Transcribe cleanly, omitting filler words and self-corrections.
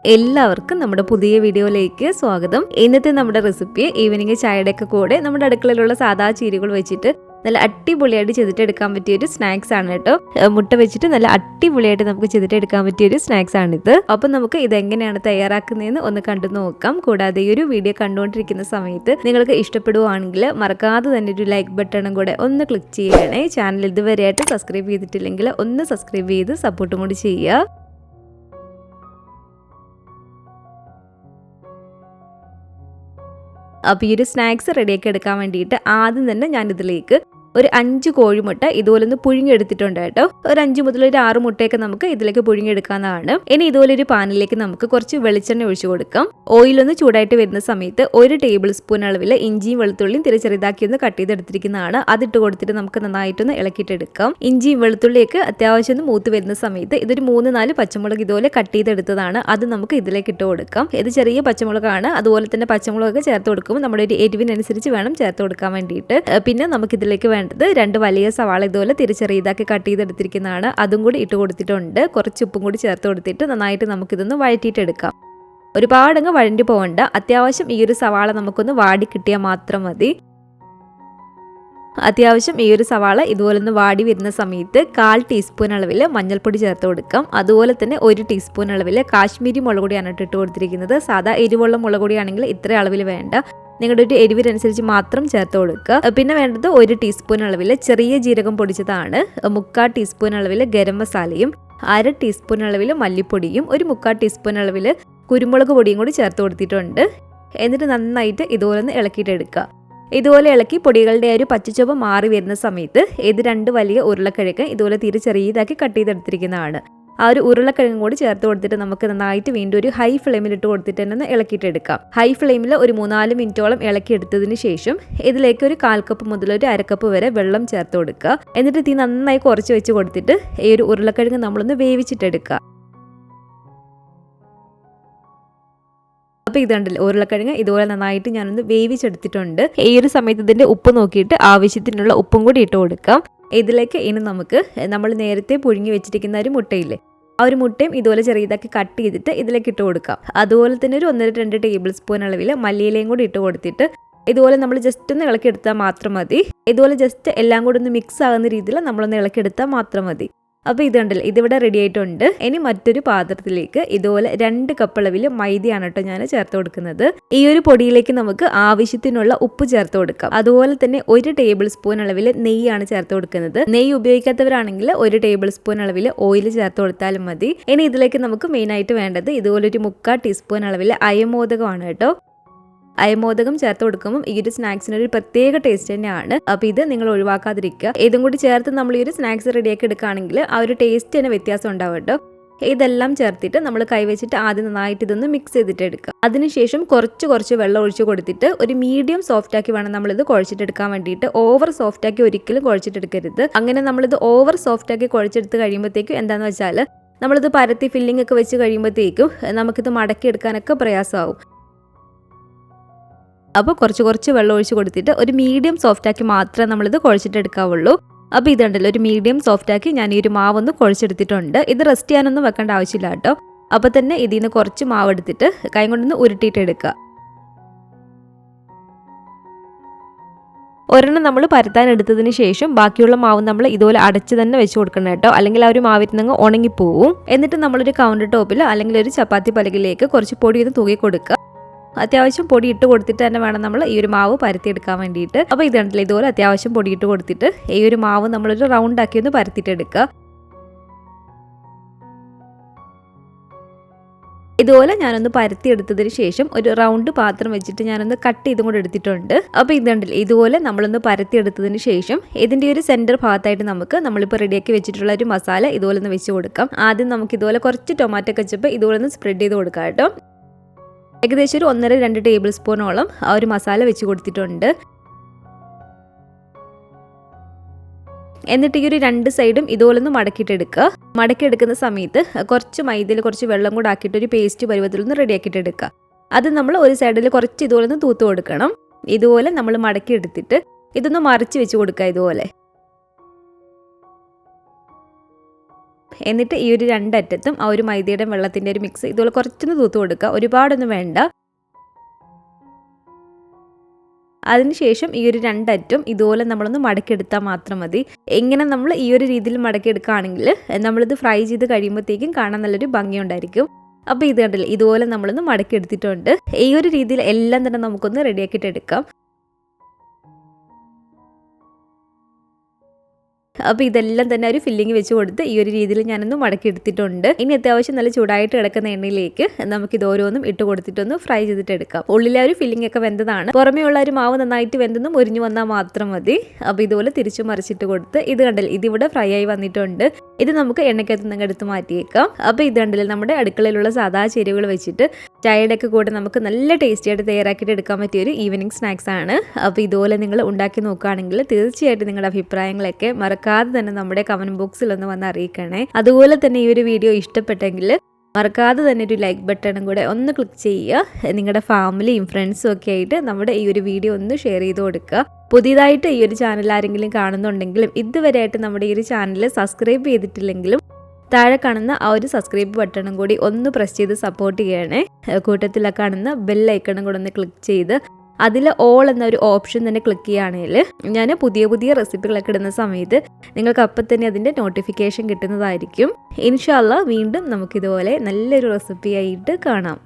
എല്ലാവർക്കും നമ്മുടെ പുതിയ വീഡിയോയിലേക്ക് സ്വാഗതം. ഇന്നത്തെ നമ്മുടെ റെസിപ്പി ഈവനിങ് ചായയുടെയൊക്കെ കൂടെ നമ്മുടെ അടുക്കളയിലുള്ള സാധാ ചീരകൾ വെച്ചിട്ട് നല്ല അടിപൊളിയായിട്ട് ചെയ്തിട്ടെടുക്കാൻ പറ്റിയൊരു സ്നാക്സ് ആണ് കേട്ടോ. മുട്ട വെച്ചിട്ട് നല്ല അടിപൊളിയായിട്ട് നമുക്ക് ചെയ്തിട്ടെടുക്കാൻ പറ്റിയൊരു സ്നാക്സ് ആണിത്. അപ്പം നമുക്ക് ഇതെങ്ങനെയാണ് തയ്യാറാക്കുന്നതെന്ന് ഒന്ന് കണ്ടു നോക്കാം. കൂടാതെ ഈ ഒരു വീഡിയോ കണ്ടുകൊണ്ടിരിക്കുന്ന സമയത്ത് നിങ്ങൾക്ക് ഇഷ്ടപ്പെടുവാണെങ്കിൽ മറക്കാതെ തന്നെ ഒരു ലൈക്ക് ബട്ടണും കൂടെ ഒന്ന് ക്ലിക്ക് ചെയ്യണേ. ചാനൽ ഇതുവരെയായിട്ട് സബ്സ്ക്രൈബ് ചെയ്തിട്ടില്ലെങ്കിൽ ഒന്ന് സബ്സ്ക്രൈബ് ചെയ്ത് സപ്പോർട്ടും കൂടി ചെയ്യുക. അപ്പോൾ ഈ ഒരു സ്നാക്സ് റെഡിയാക്കി എടുക്കാൻ വേണ്ടിയിട്ട് ആദ്യം തന്നെ ഞാനിതിലേക്ക് ഒരു 5 കോഴിമുട്ട ഇതുപോലെ ഒന്ന് പുഴുങ്ങിയെടുത്തിട്ടുണ്ട് കേട്ടോ. ഒരു 5 മുതൽ ഒരു 6 മുട്ടയൊക്കെ നമുക്ക് ഇതിലേക്ക് പുഴുങ്ങിയെടുക്കാവുന്നതാണ്. ഇനി ഇതുപോലെ ഒരു പാനിലേക്ക് നമുക്ക് കുറച്ച് വെളിച്ചെണ്ണ ഒഴിച്ചു കൊടുക്കാം. ഓയിലൊന്ന് ചൂടായിട്ട് വരുന്ന സമയത്ത് 1 ടേബിൾ സ്പൂൺ അളവിൽ ഇഞ്ചിയും വെളുത്തുള്ളിയും ചെറുതാക്കി ഒന്ന് കട്ട് ചെയ്തെടുത്തിരിക്കുന്നതാണ്. അതിട്ട് കൊടുത്തിട്ട് നമുക്ക് നന്നായിട്ടൊന്ന് ഇളക്കിയിട്ടെടുക്കാം. ഇഞ്ചിയും വെളുത്തുള്ളിയൊക്കെ അത്യാവശ്യം ഒന്ന് മൂത്ത് വരുന്ന സമയത്ത് ഇതൊരു 3-4 പച്ചമുളക് ഇതുപോലെ കട്ട് ചെയ്തെടുത്തതാണ്. അത് നമുക്ക് ഇതിലേക്ക് ഇട്ട് കൊടുക്കാം. ഇത് ചെറിയ പച്ചമുളകാണ്. അതുപോലെ തന്നെ പച്ചമുളകൊക്കെ ചേർത്ത് കൊടുക്കുമ്പോൾ നമ്മുടെ ഒരു എരിവിനനുസരിച്ച് വേണം ചേർത്ത് കൊടുക്കാൻ വേണ്ടിയിട്ട്. പിന്നെ നമുക്ക് ഇതിലേക്ക് വേണ്ടത് 2 വലിയ സവാള ഇതുപോലെ ചെറുതാക്കി കട്ട് ചെയ്തെടുത്തിരിക്കുന്നതാണ്. അതും കൂടി ഇട്ട് കൊടുത്തിട്ടുണ്ട്. കുറച്ച് ഉപ്പും കൂടി ചേർത്ത് കൊടുത്തിട്ട് നന്നായിട്ട് നമുക്കിതൊന്ന് വഴറ്റിയിട്ടെടുക്കാം. ഒരുപാടങ്ങ് വഴണ്ടി പോകണ്ട. അത്യാവശ്യം ഈ ഒരു സവാള നമുക്കൊന്ന് വാടി കിട്ടിയാൽ മാത്രം മതി. അത്യാവശ്യം ഈ ഒരു സവാള ഇതുപോലെ ഒന്ന് വാടി വരുന്ന സമയത്ത് 1/4 ടീസ്പൂൺ അളവിൽ മഞ്ഞൾപ്പൊടി ചേർത്ത് കൊടുക്കാം. അതുപോലെ തന്നെ 1 ടീസ്പൂൺ അളവിൽ കാശ്മീരി മുളക് പൊടിയാണ് ഇട്ട് കൊടുത്തിരിക്കുന്നത്. സാധാ എരിവുള്ള മുളക് പൊടിയാണെങ്കിൽ ഇത്ര അളവിൽ വേണ്ട, നിങ്ങളുടെ ഒരു എരിവിനനുസരിച്ച് മാത്രം ചേർത്ത് കൊടുക്കുക. പിന്നെ വേണ്ടത് 1 ടീസ്പൂൺ അളവിൽ ചെറിയ ജീരകം പൊടിച്ചതാണ്, 1/4 ടീസ്പൂൺ അളവിൽ ഗരം മസാലയും 1/2 ടീസ്പൂൺ അളവിൽ മല്ലിപ്പൊടിയും 1/4 ടീസ്പൂൺ അളവിൽ കുരുമുളക് പൊടിയും കൂടി ചേർത്ത് കൊടുത്തിട്ടുണ്ട്. എന്നിട്ട് നന്നായിട്ട് ഇതുപോലെ ഒന്ന് ഇളക്കിയിട്ടെടുക്കുക. ഇതുപോലെ ഇളക്കി പൊടികളുടെ ഒരു പച്ചച്ചുവ മാറി വരുന്ന സമയത്ത് 2 വലിയ ഉരുളക്കിഴങ്ങ് ഇതുപോലെ ചെറിയതാക്കി കട്ട് ചെയ്തെടുത്തിരിക്കുന്നതാണ്. ആ ഒരു ഉരുളക്കിഴങ്ങും കൂടി ചേർത്ത് കൊടുത്തിട്ട് നമുക്ക് നന്നായിട്ട് വീണ്ടും ഒരു ഹൈ ഫ്ലെയിമിൽ ഇട്ട് കൊടുത്തിട്ട് തന്നെ ഇളക്കിയിട്ടെടുക്കാം. ഹൈ ഫ്ലെയിമിൽ ഒരു 3-4 മിനിറ്റോളം ഇളക്കിയെടുത്തതിന് ശേഷം ഇതിലേക്ക് ഒരു 1/4 കപ്പ് മുതൽ ഒരു 1/2 കപ്പ് വരെ വെള്ളം ചേർത്ത് കൊടുക്കുക. എന്നിട്ട് തീ നന്നായി കുറച്ച് വെച്ച് കൊടുത്തിട്ട് ഈ ഒരു ഉരുളക്കിഴങ്ങ് നമ്മളൊന്ന് വേവിച്ചിട്ടെടുക്കുക. അപ്പോൾ ഇതുണ്ടല്ലോ ഉരുളക്കിഴങ്ങ് ഇതുപോലെ നന്നായിട്ട് ഞാനൊന്ന് വേവിച്ചെടുത്തിട്ടുണ്ട്. ഈ ഒരു സമയത്ത് ഇതിൻ്റെ ഉപ്പ് നോക്കിയിട്ട് ആവശ്യത്തിനുള്ള ഉപ്പും കൂടി ഇട്ട് കൊടുക്കാം. ഇതിലേക്ക് ഇനി നമുക്ക് നമ്മൾ നേരത്തെ പുഴുങ്ങി വെച്ചിരിക്കുന്ന ഒരു മുട്ടയില്ലേ, ആ ഒരു മുട്ടയും ഇതുപോലെ ചെറിയതാക്കി കട്ട് ചെയ്തിട്ട് ഇതിലേക്ക് ഇട്ട് കൊടുക്കാം. അതുപോലെ തന്നെ ഒരു 1-2 ടേബിൾ സ്പൂൺ അളവിൽ മല്ലിയിലയും കൂടി ഇട്ട് കൊടുത്തിട്ട് ഇതുപോലെ നമ്മൾ ജസ്റ്റ് ഒന്ന് ഇളക്കിയെടുത്താൽ മാത്രം മതി. ഇതുപോലെ ജസ്റ്റ് എല്ലാം കൂടി ഒന്ന് മിക്സ് ആകുന്ന രീതിയിൽ നമ്മളൊന്ന് ഇളക്കിയെടുത്താൽ മാത്രം മതി. അപ്പോൾ ഇതുണ്ടല്ലോ, ഇതിവിടെ റെഡി ആയിട്ടുണ്ട്. ഇനി മറ്റൊരു പാത്രത്തിലേക്ക് ഇതുപോലെ 2 കപ്പ് അളവിൽ മൈദയാണ് കേട്ടോ ഞാൻ ചേർത്ത് കൊടുക്കുന്നത്. ഈ ഒരു പൊടിയിലേക്ക് നമുക്ക് ആവശ്യത്തിനുള്ള ഉപ്പ് ചേർത്ത് കൊടുക്കാം. അതുപോലെ തന്നെ 1 ടേബിൾ സ്പൂൺ അളവിൽ നെയ്യാണ് ചേർത്ത് കൊടുക്കുന്നത്. നെയ്യ് ഉപയോഗിക്കാത്തവരാണെങ്കിൽ 1 ടേബിൾ സ്പൂൺ അളവിൽ ഓയിൽ ചേർത്ത് കൊടുത്താലും മതി. ഇനി ഇതിലേക്ക് നമുക്ക് മെയിനായിട്ട് വേണ്ടത് ഇതുപോലെ ഒരു 1/4 ടീസ്പൂൺ അളവിൽ അയമോദകമാണ് കേട്ടോ. അയമോദകം ചേർത്ത് കൊടുക്കുമ്പോൾ ഈ ഒരു സ്നാക്സിനൊരു പ്രത്യേക ടേസ്റ്റ് തന്നെയാണ്. അപ്പോൾ ഇത് നിങ്ങൾ ഒഴിവാക്കാതിരിക്കുക. ഇതും കൂടി ചേർത്ത് നമ്മൾ ഈ ഒരു സ്നാക്സ് റെഡിയാക്കി എടുക്കുകയാണെങ്കിൽ ആ ഒരു ടേസ്റ്റ് തന്നെ വ്യത്യാസം ഉണ്ടാവും കേട്ടോ. ഇതെല്ലാം ചേർത്തിട്ട് നമ്മൾ കൈവച്ചിട്ട് ആദ്യം നന്നായിട്ട് ഇതൊന്ന് മിക്സ് ചെയ്തിട്ട് എടുക്കുക. അതിനുശേഷം കുറച്ച് വെള്ളം ഒഴിച്ച് കൊടുത്തിട്ട് ഒരു മീഡിയം സോഫ്റ്റ് ആക്കി വേണം നമ്മളിത് കുഴച്ചിട്ടെടുക്കാൻ വേണ്ടിയിട്ട്. ഓവർ സോഫ്റ്റ് ആക്കി ഒരിക്കലും കുഴച്ചിട്ടെടുക്കരുത്. അങ്ങനെ നമ്മളിത് ഓവർ സോഫ്റ്റ് ആക്കി കുഴച്ചെടുത്ത് കഴിയുമ്പോഴത്തേക്കും എന്താണെന്ന് വെച്ചാൽ നമ്മളിത് പരത്തി ഫില്ലിംഗ് ഒക്കെ വെച്ച് കഴിയുമ്പോഴത്തേക്കും നമുക്കിത് മടക്കി എടുക്കാനൊക്കെ പ്രയാസമാവും. അപ്പോൾ കുറച്ച് വെള്ളം ഒഴിച്ച് കൊടുത്തിട്ട് ഒരു മീഡിയം സോഫ്റ്റാക്കി മാത്രമേ നമ്മളിത് കുഴച്ചിട്ടെടുക്കാവുള്ളൂ. അപ്പോൾ ഇതുണ്ടല്ലോ, ഒരു മീഡിയം സോഫ്റ്റാക്കി ഞാൻ ഈ ഒരു മാവൊന്ന് കുഴച്ചെടുത്തിട്ടുണ്ട്. ഇത് റെസ്റ്റ് ചെയ്യാനൊന്നും വെക്കേണ്ട ആവശ്യമില്ല കേട്ടോ. അപ്പോൾ തന്നെ ഇതിൽ നിന്ന് കുറച്ച് മാവ് എടുത്തിട്ട് കൈ കൊണ്ടൊന്ന് ഉരുട്ടിയിട്ടെടുക്കുക. ഒരെണ്ണം നമ്മൾ പരത്താൻ എടുത്തതിന് ശേഷം ബാക്കിയുള്ള മാവ് നമ്മൾ ഇതുപോലെ അടച്ച് തന്നെ വെച്ച് കൊടുക്കണം കേട്ടോ. അല്ലെങ്കിൽ ആ ഒരു മാവിരുന്നങ്ങ് ഉണങ്ങിപ്പോവും. എന്നിട്ട് നമ്മളൊരു കൗണ്ടർ ടോപ്പിൽ അല്ലെങ്കിൽ ഒരു ചപ്പാത്തി പലകയിലേക്ക് കുറച്ച് പൊടി ഒന്ന് തൂക്കി കൊടുക്കുക. അത്യാവശ്യം പൊടി ഇട്ട് കൊടുത്തിട്ട് തന്നെ വേണം നമ്മൾ ഈ ഒരു മാവ് പരത്തിയെടുക്കാൻ വേണ്ടിയിട്ട്. അപ്പോൾ ഇതുണ്ടല്ലോ, ഇതുപോലെ അത്യാവശ്യം പൊടി ഇട്ട് കൊടുത്തിട്ട് ഈ ഒരു മാവ് നമ്മളൊരു റൗണ്ട് ആക്കി ഒന്ന് പരത്തിയിട്ടെടുക്കുക. ഇതുപോലെ ഞാനൊന്ന് പരത്തിയെടുത്തതിന് ശേഷം ഒരു റൗണ്ട് പാത്രം വെച്ചിട്ട് ഞാനൊന്ന് കട്ട് ചെയ്തും കൂടെ എടുത്തിട്ടുണ്ട്. അപ്പോൾ ഇതുണ്ടല്ലോ, ഇതുപോലെ നമ്മളൊന്ന് പരത്തിയെടുത്തതിന് ശേഷം ഇതിൻ്റെ ഒരു സെൻറ്റർ ഭാഗത്തായിട്ട് നമ്മളിപ്പോൾ റെഡിയാക്കി വെച്ചിട്ടുള്ള ഒരു മസാല ഇതുപോലെ ഒന്ന് വെച്ച് കൊടുക്കാം. ആദ്യം നമുക്ക് ഇതുപോലെ കുറച്ച് ടൊമാറ്റോ കെച്ചപ്പ് ഇതുപോലെ ഒന്ന് സ്പ്രെഡ് ചെയ്ത് കൊടുക്കാം കേട്ടോ. ഏകദേശം ഒരു 1-2 ടേബിൾ സ്പൂണോളം ആ ഒരു മസാല വെച്ച് കൊടുത്തിട്ടുണ്ട്. എന്നിട്ട് ഈ ഒരു 2 സൈഡും ഇതുപോലെ ഒന്ന് മടക്കിയിട്ടെടുക്കുക. മടക്കിയെടുക്കുന്ന സമയത്ത് കുറച്ച് മൈദയിൽ കുറച്ച് വെള്ളം കൂടെ ആക്കിയിട്ട് ഒരു പേസ്റ്റ് പരുവത്തിലൊന്ന് റെഡിയാക്കിയിട്ടെടുക്കുക. അത് നമ്മൾ ഒരു സൈഡിൽ കുറച്ച് ഇതുപോലെ ഒന്ന് തൂത്ത് കൊടുക്കണം. ഇതുപോലെ നമ്മൾ മടക്കിയെടുത്തിട്ട് ഇതൊന്ന് മറിച്ച് വെച്ച് കൊടുക്കുക. ഇതുപോലെ എന്നിട്ട് ഈ ഒരു രണ്ടറ്റത്തും ആ ഒരു മൈദയുടെ വെള്ളത്തിൻ്റെ ഒരു മിക്സ് ഇതുപോലെ കുറച്ചൊന്ന് തൂത്ത് കൊടുക്കുക, ഒരുപാടൊന്നും വേണ്ട. അതിനുശേഷം ഈ ഒരു രണ്ടറ്റും ഇതുപോലെ നമ്മളൊന്ന് മടക്കിയെടുത്താൽ മാത്രം മതി. എങ്ങനെ നമ്മൾ ഈ ഒരു രീതിയിൽ മടക്കിയെടുക്കുകയാണെങ്കിൽ നമ്മളിത് ഫ്രൈ ചെയ്ത് കഴിയുമ്പോഴത്തേക്കും കാണാൻ നല്ലൊരു ഭംഗിയുണ്ടായിരിക്കും. അപ്പോൾ ഇത് കണ്ടില്ലേ, ഇതുപോലെ നമ്മളൊന്ന് മടക്കിയെടുത്തിട്ടുണ്ട്. ഈ ഒരു രീതിയിൽ എല്ലാം തന്നെ നമുക്കൊന്ന് റെഡിയാക്കിയിട്ട് എടുക്കാം. അപ്പോൾ ഇതെല്ലാം തന്നെ ഒരു ഫില്ലിങ് വെച്ച് കൊടുത്ത് ഈ ഒരു രീതിയിൽ ഞാനൊന്ന് മടക്കി എടുത്തിട്ടുണ്ട്. ഇനി അത്യാവശ്യം നല്ല ചൂടായിട്ട് കിടക്കുന്ന എണ്ണയിലേക്ക് നമുക്കിത് ഓരോന്നും ഇട്ട് കൊടുത്തിട്ടൊന്ന് ഫ്രൈ ചെയ്തിട്ട് എടുക്കാം. ഉള്ളിലെ ഒരു ഫില്ലിംഗ് ഒക്കെ വെന്തതാണ്, പുറമേ ഉള്ള ഒരു മാവ് നന്നായിട്ട് വെന്തൊന്നും മുരിഞ്ഞു വന്നാൽ മാത്രം മതി. അപ്പോൾ ഇതുപോലെ തിരിച്ചു മറിച്ചിട്ട് കൊടുത്ത് ഇത് കണ്ടില്ല, ഇതിവിടെ ഫ്രൈ ആയി വന്നിട്ടുണ്ട്. ഇത് നമുക്ക് എണ്ണയ്ക്കകത്ത് നിന്ന് എടുത്ത് മാറ്റിയേക്കാം. അപ്പോൾ ഇത് കണ്ടില്ല, നമ്മുടെ അടുക്കളയിലുള്ള സാധാ ചേരുവകൾ വെച്ചിട്ട് ചായയുടെ ഒക്കെ കൂടെ നമുക്ക് നല്ല ടേസ്റ്റി ആയിട്ട് തയ്യാറാക്കിയിട്ട് എടുക്കാൻ പറ്റിയ ഒരു ഈവനിങ് സ്നാക്സ് ആണ്. അപ്പോൾ ഇതുപോലെ നിങ്ങൾ ഉണ്ടാക്കി നോക്കുകയാണെങ്കിൽ തീർച്ചയായിട്ടും നിങ്ങളുടെ അഭിപ്രായങ്ങളൊക്കെ മറക്കാതെ തന്നെ നമ്മുടെ കമന്റ് ബോക്സിൽ ഒന്ന് വന്ന് അറിയിക്കണേ. അതുപോലെ തന്നെ ഈ ഒരു വീഡിയോ ഇഷ്ടപ്പെട്ടെങ്കിൽ മറക്കാതെ തന്നെ ഒരു ലൈക്ക് ബട്ടണും കൂടെ ഒന്ന് ക്ലിക്ക് ചെയ്യുക. നിങ്ങളുടെ ഫാമിലിയും ഫ്രണ്ട്സും ഒക്കെ ആയിട്ട് നമ്മുടെ ഈ ഒരു വീഡിയോ ഒന്ന് ഷെയർ ചെയ്ത് കൊടുക്കുക. പുതിയതായിട്ട് ഈ ഒരു ചാനൽ ആരെങ്കിലും കാണുന്നുണ്ടെങ്കിലും ഇതുവരെയായിട്ട് നമ്മുടെ ഈ ഒരു ചാനൽ സബ്സ്ക്രൈബ് ചെയ്തിട്ടില്ലെങ്കിലും താഴെ കാണുന്ന ആ ഒരു സബ്സ്ക്രൈബ് ബട്ടണും കൂടി ഒന്ന് പ്രസ് ചെയ്ത് സപ്പോർട്ട് ചെയ്യണേ. കൂട്ടത്തിൽ കാണുന്ന ബെൽ ഐക്കണും കൂടെ ഒന്ന് ക്ലിക്ക് ചെയ്ത് അതിൽ ഓൾ എന്ന ഒരു ഓപ്ഷൻ തന്നെ ക്ലിക്ക് ചെയ്യുകയാണെങ്കിൽ ഞാൻ പുതിയ പുതിയ റെസിപ്പികളൊക്കെ ഇടുന്ന സമയത്ത് നിങ്ങൾക്ക് അപ്പം തന്നെ അതിൻ്റെ നോട്ടിഫിക്കേഷൻ കിട്ടുന്നതായിരിക്കും. ഇൻഷാ അല്ലാഹ് വീണ്ടും നമുക്കിതുപോലെ നല്ലൊരു റെസിപ്പി ആയിട്ട് കാണാം.